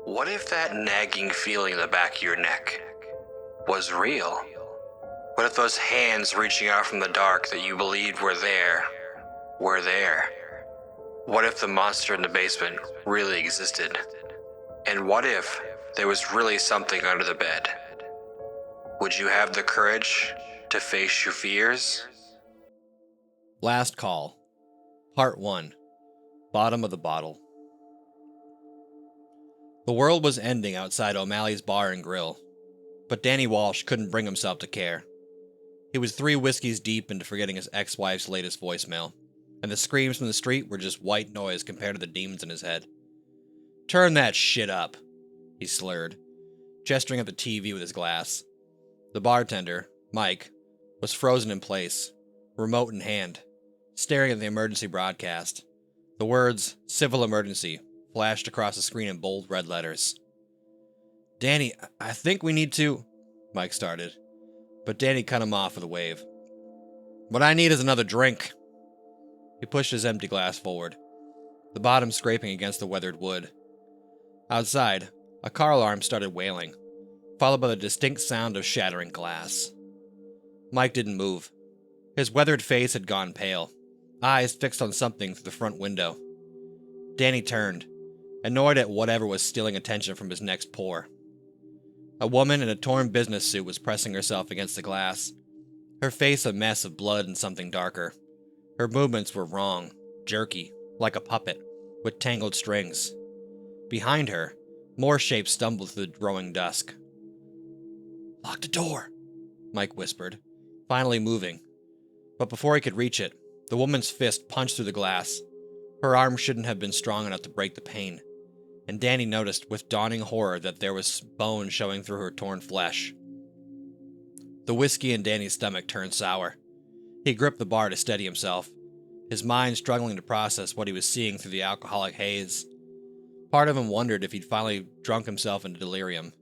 What if that nagging feeling in the back of your neck was real? What if those hands reaching out from the dark that you believed were there? What if the monster in the basement really existed? And what if there was really something under the bed? Would you have the courage to face your fears? Last Call, Part 1, Bottom of the Bottle. The world was ending outside O'Malley's Bar and Grill, but Danny Walsh couldn't bring himself to care. He was 3 whiskeys deep into forgetting his ex-wife's latest voicemail, and the screams from the street were just white noise compared to the demons in his head. "Turn that shit up," he slurred, gesturing at the TV with his glass. The bartender, Mike, was frozen in place, remote in hand, staring at the emergency broadcast. The words, "Civil Emergency," flashed across the screen in bold red letters. "Danny, I think we need to," Mike started, but Danny cut him off with a wave. "What I need is another drink." He pushed his empty glass forward, the bottom scraping against the weathered wood. Outside, a car alarm started wailing, followed by the distinct sound of shattering glass. Mike didn't move. His weathered face had gone pale, eyes fixed on something through the front window. Danny turned, annoyed at whatever was stealing attention from his next pour. A woman in a torn business suit was pressing herself against the glass, her face a mess of blood and something darker. Her movements were wrong, jerky, like a puppet, with tangled strings. Behind her, more shapes stumbled through the growing dusk. "Lock the door," Mike whispered, finally moving. But before he could reach it, the woman's fist punched through the glass. Her arm shouldn't have been strong enough to break the pane, and Danny noticed with dawning horror that there was bone showing through her torn flesh. The whiskey in Danny's stomach turned sour. He gripped the bar to steady himself, his mind struggling to process what he was seeing through the alcoholic haze. Part of him wondered if he'd finally drunk himself into delirium.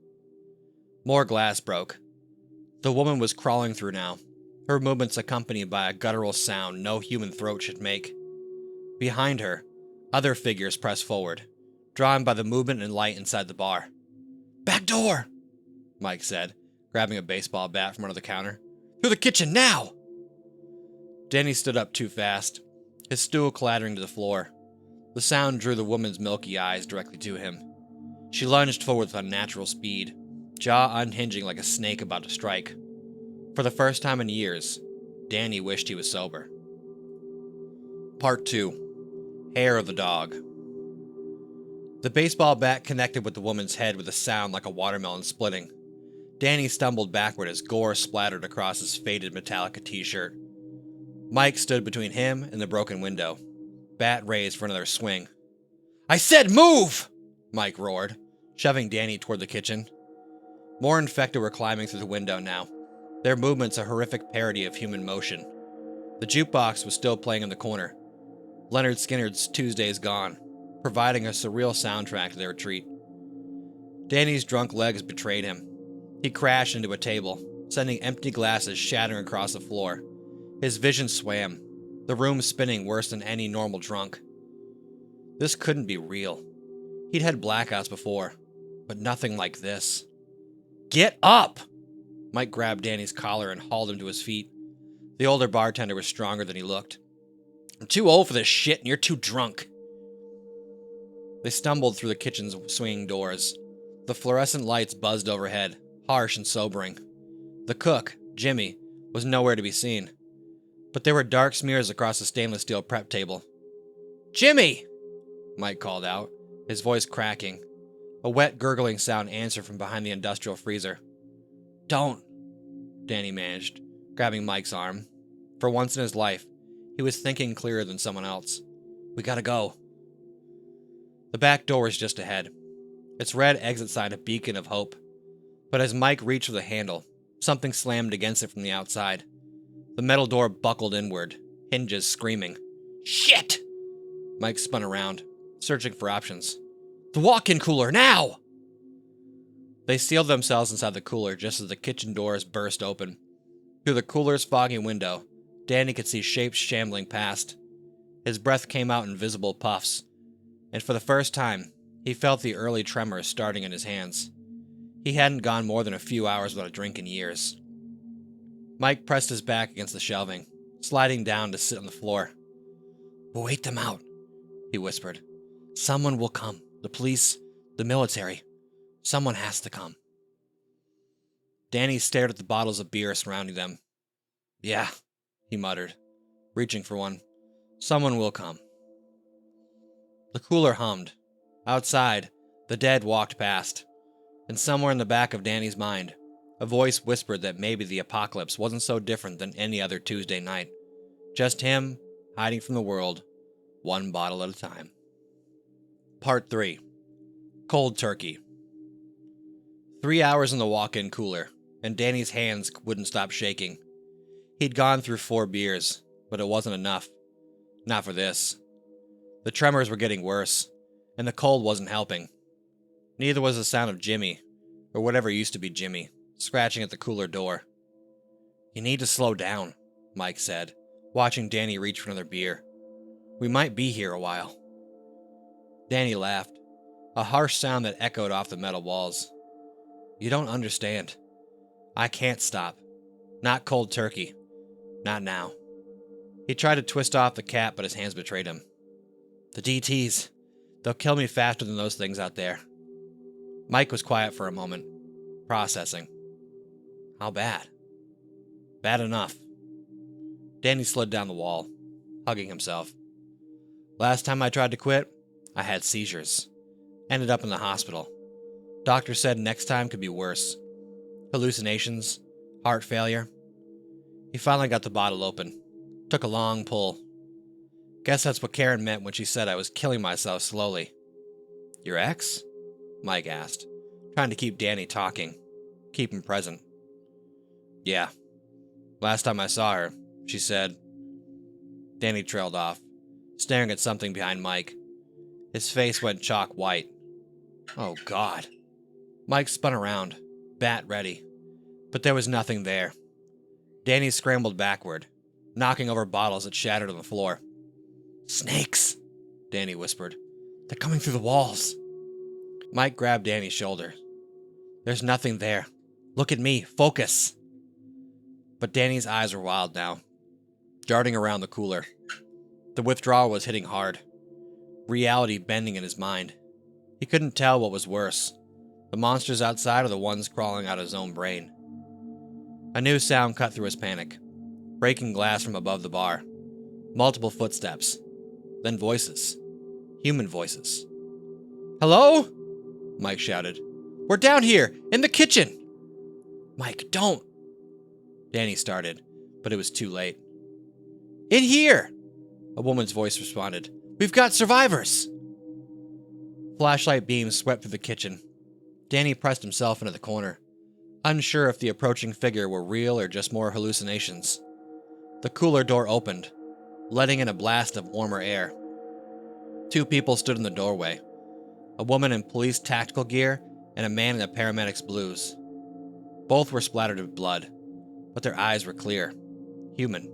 More glass broke. The woman was crawling through now, her movements accompanied by a guttural sound no human throat should make. Behind her, other figures pressed forward, drawn by the movement and light inside the bar. "Back door," Mike said, grabbing a baseball bat from under the counter. "Through the kitchen, now!" Danny stood up too fast, his stool clattering to the floor. The sound drew the woman's milky eyes directly to him. She lunged forward with unnatural speed, jaw unhinging like a snake about to strike. For the first time in years, Danny wished he was sober. Part 2, Hair of the Dog. The baseball bat connected with the woman's head with a sound like a watermelon splitting. Danny stumbled backward as gore splattered across his faded Metallica t-shirt. Mike stood between him and the broken window, bat raised for another swing. "I said move!" Mike roared, shoving Danny toward the kitchen. More infected were climbing through the window now, their movements a horrific parody of human motion. The jukebox was still playing in the corner, Leonard Skinner's Tuesday's Gone, providing a surreal soundtrack to their retreat. Danny's drunk legs betrayed him. He crashed into a table, sending empty glasses shattering across the floor. His vision swam, the room spinning worse than any normal drunk. This couldn't be real. He'd had blackouts before, but nothing like this. "Get up!" Mike grabbed Danny's collar and hauled him to his feet. The older bartender was stronger than he looked. "I'm too old for this shit and you're too drunk." They stumbled through the kitchen's swinging doors. The fluorescent lights buzzed overhead, harsh and sobering. The cook, Jimmy, was nowhere to be seen, but there were dark smears across the stainless steel prep table. "Jimmy!" Mike called out, his voice cracking. A wet, gurgling sound answered from behind the industrial freezer. "Don't," Danny managed, grabbing Mike's arm. For once in his life, he was thinking clearer than someone else. "We gotta go." The back door was just ahead, its red exit sign a beacon of hope. But as Mike reached for the handle, something slammed against it from the outside. The metal door buckled inward, hinges screaming. "Shit!" Mike spun around, searching for options. "The walk-in cooler, now!" They sealed themselves inside the cooler just as the kitchen doors burst open. Through the cooler's foggy window, Danny could see shapes shambling past. His breath came out in visible puffs, and for the first time, He felt the early tremors starting in his hands. He hadn't gone more than a few hours without a drink in years. Mike pressed his back against the shelving, sliding down to sit on the floor. "We'll wait them out," he whispered. "Someone will come. The police, the military. Someone has to come." Danny stared at the bottles of beer surrounding them. "Yeah," he muttered, reaching for one. "Someone will come." The cooler hummed. Outside, the dead walked past, and somewhere in the back of Danny's mind, a voice whispered that maybe the apocalypse wasn't so different than any other Tuesday night. Just him, hiding from the world, one bottle at a time. Part 3. Cold Turkey. 3 hours in the walk-in cooler, and Danny's hands wouldn't stop shaking. He'd gone through 4 beers, but it wasn't enough. Not for this. The tremors were getting worse, and the cold wasn't helping. Neither was the sound of Jimmy, or whatever used to be Jimmy, scratching at the cooler door. "You need to slow down," Mike said, watching Danny reach for another beer. "We might be here a while." Danny laughed, a harsh sound that echoed off the metal walls. "You don't understand. I can't stop. Not cold turkey. Not now." He tried to twist off the cap, but his hands betrayed him. "The DTs. They'll kill me faster than those things out there." Mike was quiet for a moment, processing. "How bad?" "Bad enough." Danny slid down the wall, hugging himself. "Last time I tried to quit, I had seizures. Ended up in the hospital. Doctor said next time could be worse. Hallucinations, heart failure." He finally got the bottle open, took a long pull. "Guess that's what Karen meant when she said I was killing myself slowly." "Your ex?" Mike asked, trying to keep Danny talking, keep him present. "Yeah. Last time I saw her, she said..." Danny trailed off, staring at something behind Mike. His face went chalk white. Oh, God. Mike spun around, bat ready, but there was nothing there. Danny scrambled backward, knocking over bottles that shattered on the floor. "Snakes," Danny whispered. "They're coming through the walls." Mike grabbed Danny's shoulder. "There's nothing there. Look at me. Focus." But Danny's eyes were wild now, darting around the cooler. The withdrawal was hitting hard, reality bending in his mind. He couldn't tell what was worse, the monsters outside or the ones crawling out of his own brain. A new sound cut through his panic, breaking glass from above the bar. Multiple footsteps, then voices. Human voices. "Hello?" Mike shouted. "We're down here, in the kitchen!" "Mike, don't!" Danny started, but it was too late. "In here!" a woman's voice responded. "We've got survivors!" Flashlight beams swept through the kitchen. Danny pressed himself into the corner, unsure if the approaching figure were real or just more hallucinations. The cooler door opened, letting in a blast of warmer air. 2 people stood in the doorway, a woman in police tactical gear and a man in a paramedic's blues. Both were splattered with blood, but their eyes were clear, human.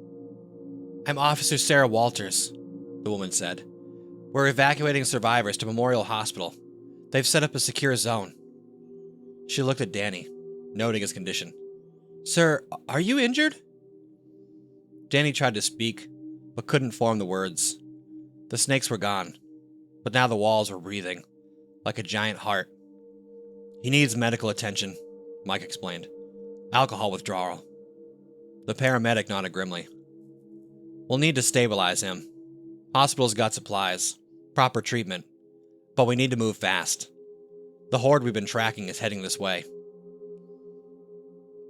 "I'm Officer Sarah Walters," the woman said. "We're evacuating survivors to Memorial Hospital. They've set up a secure zone." She looked at Danny, noting his condition. "Sir, are you injured?" Danny tried to speak, but couldn't form the words. The snakes were gone, but now the walls were breathing, like a giant heart. "He needs medical attention," Mike explained. "Alcohol withdrawal." The paramedic nodded grimly. "We'll need to stabilize him. Hospital's got supplies, proper treatment, but we need to move fast. The horde we've been tracking is heading this way."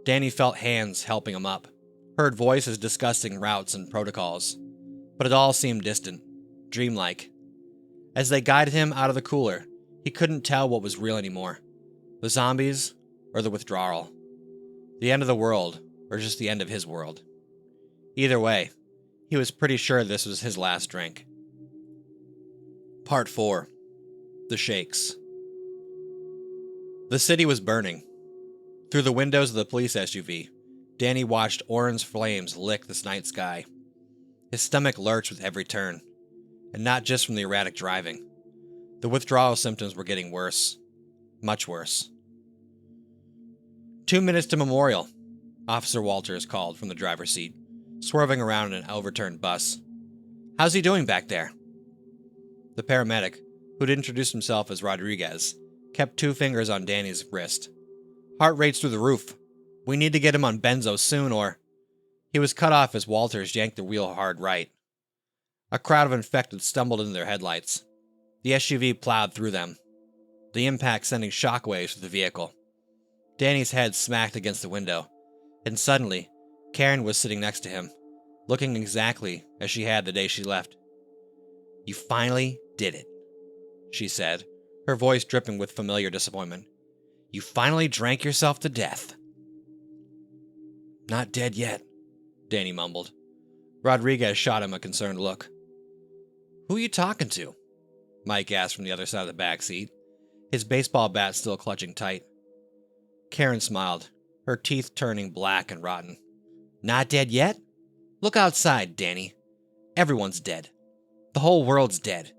Danny felt hands helping him up, heard voices discussing routes and protocols, but it all seemed distant, dreamlike. As they guided him out of the cooler, he couldn't tell what was real anymore. The zombies or the withdrawal. The end of the world or just the end of his world. Either way, he was pretty sure this was his last drink. Part 4. The Shakes. The city was burning. Through the windows of the police SUV, Danny watched orange flames lick the night sky. His stomach lurched with every turn, and not just from the erratic driving. The withdrawal symptoms were getting worse. Much worse. 2 minutes to Memorial, Officer Walters called from the driver's seat, swerving around in an overturned bus. How's he doing back there? The paramedic, who'd introduced himself as Rodriguez, kept 2 fingers on Danny's wrist. Heart rate's through the roof. We need to get him on benzo soon or... He was cut off as Walters yanked the wheel hard right. A crowd of infected stumbled into their headlights. The SUV plowed through them, the impact sending shockwaves through the vehicle. Danny's head smacked against the window, and suddenly, Karen was sitting next to him, looking exactly as she had the day she left. You finally did it, she said, her voice dripping with familiar disappointment. You finally drank yourself to death. Not dead yet, Danny mumbled. Rodriguez shot him a concerned look. Who are you talking to? Mike asked from the other side of the back seat, his baseball bat still clutching tight. Karen smiled, her teeth turning black and rotten. Not dead yet? Look outside, Danny. Everyone's dead. The whole world's dead.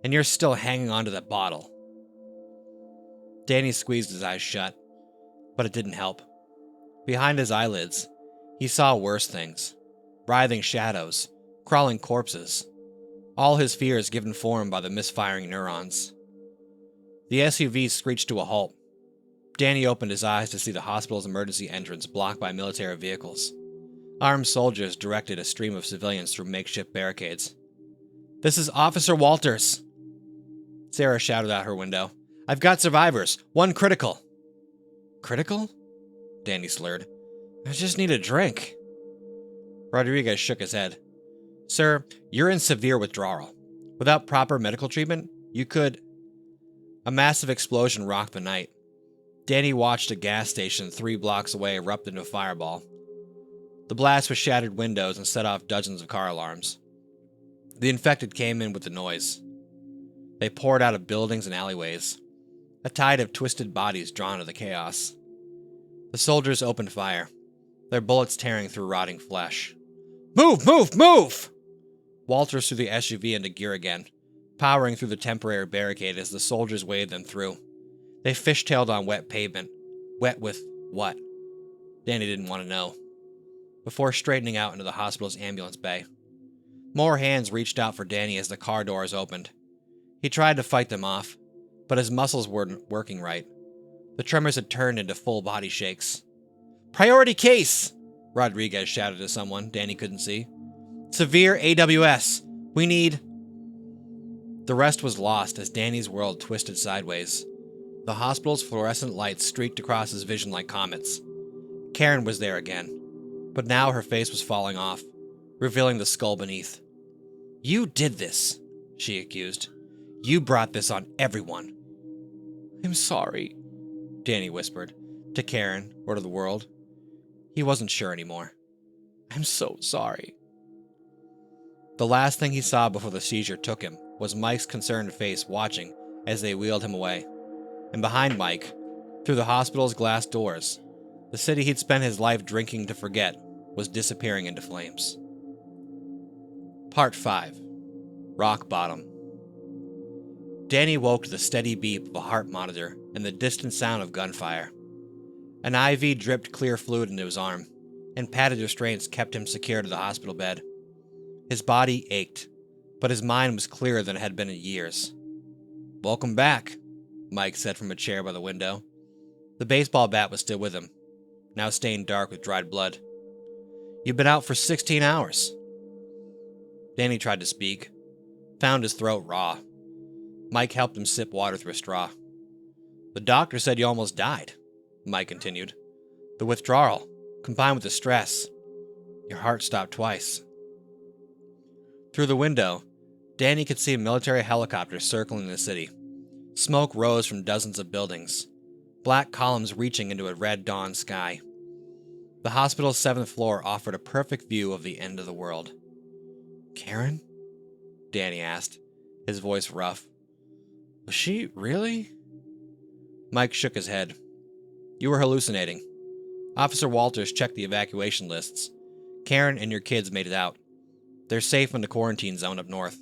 And you're still hanging onto that bottle. Danny squeezed his eyes shut, but it didn't help. Behind his eyelids, he saw worse things. Writhing shadows, crawling corpses. All his fears given form by the misfiring neurons. The SUV screeched to a halt. Danny opened his eyes to see the hospital's emergency entrance blocked by military vehicles. Armed soldiers directed a stream of civilians through makeshift barricades. This is Officer Walters! Sarah shouted out her window. I've got survivors. 1 critical. Critical? Danny slurred. I just need a drink. Rodriguez shook his head. Sir, you're in severe withdrawal. Without proper medical treatment, you could... A massive explosion rocked the night. Danny watched a gas station 3 blocks away erupt into a fireball. The blast was shattered windows and set off dozens of car alarms. The infected came in with the noise. They poured out of buildings and alleyways, a tide of twisted bodies drawn to the chaos. The soldiers opened fire, their bullets tearing through rotting flesh. Move, move, move! Walters threw the SUV into gear again, powering through the temporary barricade as the soldiers waved them through. They fishtailed on wet pavement. Wet with what? Danny didn't want to know. Before straightening out into the hospital's ambulance bay. More hands reached out for Danny as the car doors opened. He tried to fight them off, but his muscles weren't working right. The tremors had turned into full body shakes. Priority case! Rodriguez shouted to someone Danny couldn't see. Severe AWS. We need... The rest was lost as Danny's world twisted sideways. The hospital's fluorescent lights streaked across his vision like comets. Karen was there again, but now her face was falling off, revealing the skull beneath. You did this, she accused. You brought this on everyone. I'm sorry, Danny whispered, to Karen or to the world. He wasn't sure anymore. I'm so sorry. The last thing he saw before the seizure took him was Mike's concerned face watching as they wheeled him away. And behind Mike, through the hospital's glass doors, the city he'd spent his life drinking to forget was disappearing into flames. Part 5. Rock Bottom. Danny woke to the steady beep of a heart monitor and the distant sound of gunfire. An IV dripped clear fluid into his arm, and padded restraints kept him secure to the hospital bed. His body ached, but his mind was clearer than it had been in years. Welcome back, Mike said from a chair by the window. The baseball bat was still with him, now stained dark with dried blood. You've been out for 16 hours. Danny tried to speak, found his throat raw. Mike helped him sip water through a straw. The doctor said you almost died, Mike continued. The withdrawal, combined with the stress. Your heart stopped twice. Through the window, Danny could see military helicopters circling the city. Smoke rose from dozens of buildings, black columns reaching into a red dawn sky. The hospital's 7th floor offered a perfect view of the end of the world. Karen? Danny asked, his voice rough. Was she really? Mike shook his head. You were hallucinating. Officer Walters checked the evacuation lists. Karen and your kids made it out. They're safe in the quarantine zone up north.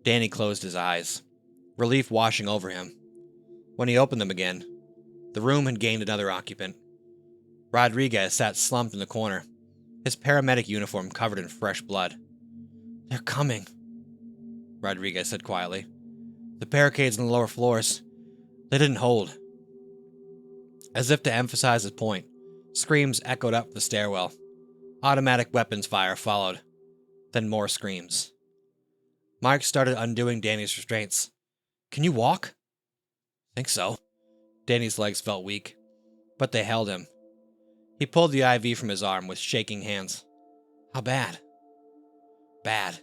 Danny closed his eyes. relief washing over him. When he opened them again, the room had gained another occupant. Rodriguez sat slumped in the corner, his paramedic uniform covered in fresh blood. "They're coming," Rodriguez said quietly. "The barricades on the lower floors, they didn't hold." As if to emphasize his point, screams echoed up the stairwell. Automatic weapons fire followed. Then more screams. Mike started undoing Danny's restraints. "Can you walk?" "Think so." Danny's legs felt weak, but they held him. He pulled the IV from his arm with shaking hands. "How bad?" "Bad,"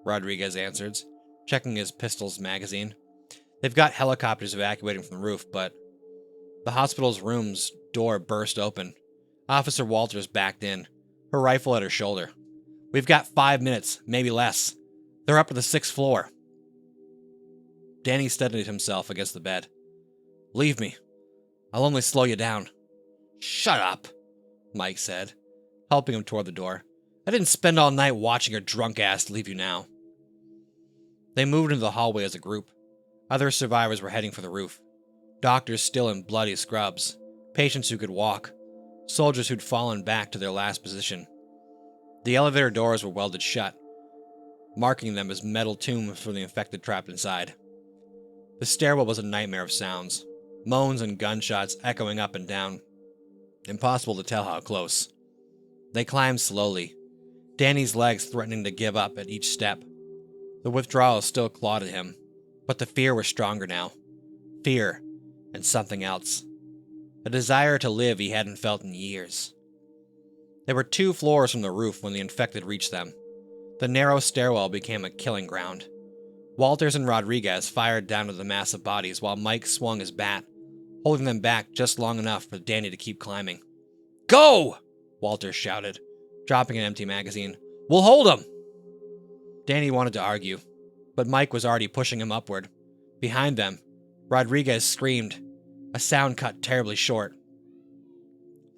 Rodriguez answered, checking his pistol's magazine. "They've got helicopters evacuating from the roof, but..." The hospital's room's door burst open. Officer Walters backed in, her rifle at her shoulder. "We've got 5 minutes, maybe less. They're up to the 6th floor." Danny steadied himself against the bed. "Leave me. I'll only slow you down." "Shut up," Mike said, helping him toward the door. "I didn't spend all night watching your drunk ass leave you now." They moved into the hallway as a group. Other survivors were heading for the roof. Doctors still in bloody scrubs, patients who could walk, soldiers who'd fallen back to their last position. The elevator doors were welded shut, marking them as metal tombs for the infected trapped inside. The stairwell was a nightmare of sounds, moans and gunshots echoing up and down. Impossible to tell how close. They climbed slowly, Danny's legs threatening to give up at each step. The withdrawal still clawed at him, but the fear was stronger now. Fear and something else. A desire to live he hadn't felt in years. They were 2 floors from the roof when the infected reached them. The narrow stairwell became a killing ground. Walters and Rodriguez fired down to the mass of bodies while Mike swung his bat, holding them back just long enough for Danny to keep climbing. "Go!" Walters shouted, dropping an empty magazine. "We'll hold him!" Danny wanted to argue, but Mike was already pushing him upward. Behind them, Rodriguez screamed, a sound cut terribly short.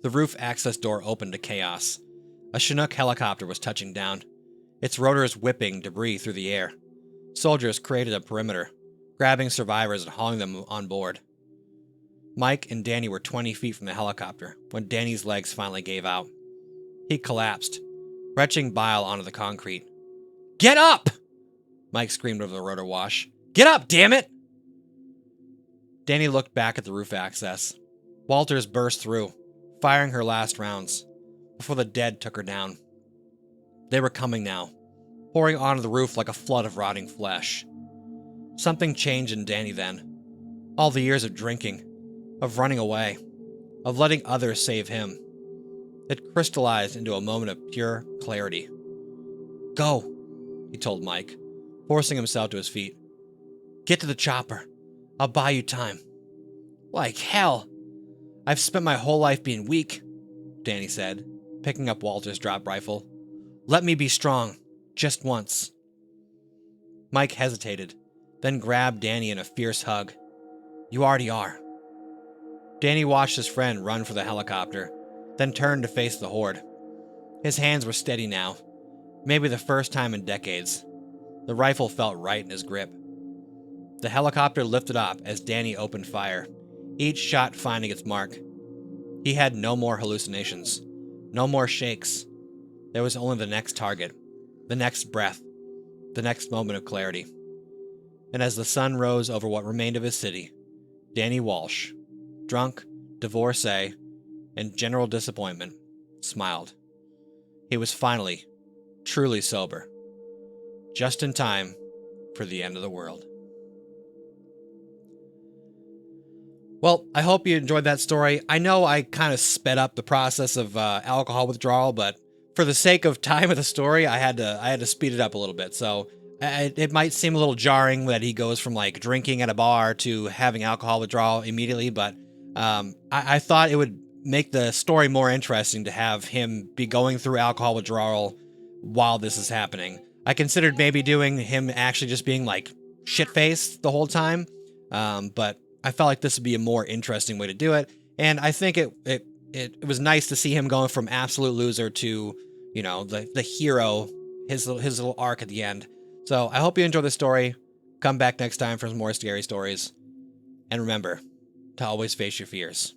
The roof access door opened to chaos. A Chinook helicopter was touching down, its rotors whipping debris through the air. Soldiers created a perimeter, grabbing survivors and hauling them on board. Mike and Danny were 20 feet from the helicopter when Danny's legs finally gave out. He collapsed, retching bile onto the concrete. "Get up!" Mike screamed over the rotor wash. "Get up, damn it!" Danny looked back at the roof access. Walters burst through, firing her last rounds, before the dead took her down. They were coming now, pouring onto the roof like a flood of rotting flesh. Something changed in Danny then. All the years of drinking, of running away, of letting others save him. It crystallized into a moment of pure clarity. "Go," he told Mike, forcing himself to his feet. "Get to the chopper. I'll buy you time." "Like hell. I've spent my whole life being weak," Danny said, picking up Walter's drop rifle. "Let me be strong, just once." Mike hesitated, then grabbed Danny in a fierce hug. "You already are." Danny watched his friend run for the helicopter, then turned to face the horde. His hands were steady now, maybe the first time in decades. The rifle felt right in his grip. The helicopter lifted up as Danny opened fire, each shot finding its mark. He had no more hallucinations, no more shakes. There was only the next target, the next breath, the next moment of clarity. And as the sun rose over what remained of his city, Danny Walsh, drunk, divorcee, and general disappointment, smiled. He was finally, truly sober. Just in time for the end of the world. Well, I hope you enjoyed that story. I know I kind of sped up the process of alcohol withdrawal, but for the sake of time of the story, I had to speed it up a little bit. So it might seem a little jarring that he goes from like drinking at a bar to having alcohol withdrawal immediately, but I thought it would make the story more interesting to have him be going through alcohol withdrawal while this is happening. I considered maybe doing him actually just being like shit-faced the whole time, but I felt like this would be a more interesting way to do it, and I think it was nice to see him going from absolute loser to, the hero, his little arc at the end. So I hope you enjoy the story. Come back next time for some more scary stories. And remember to always face your fears.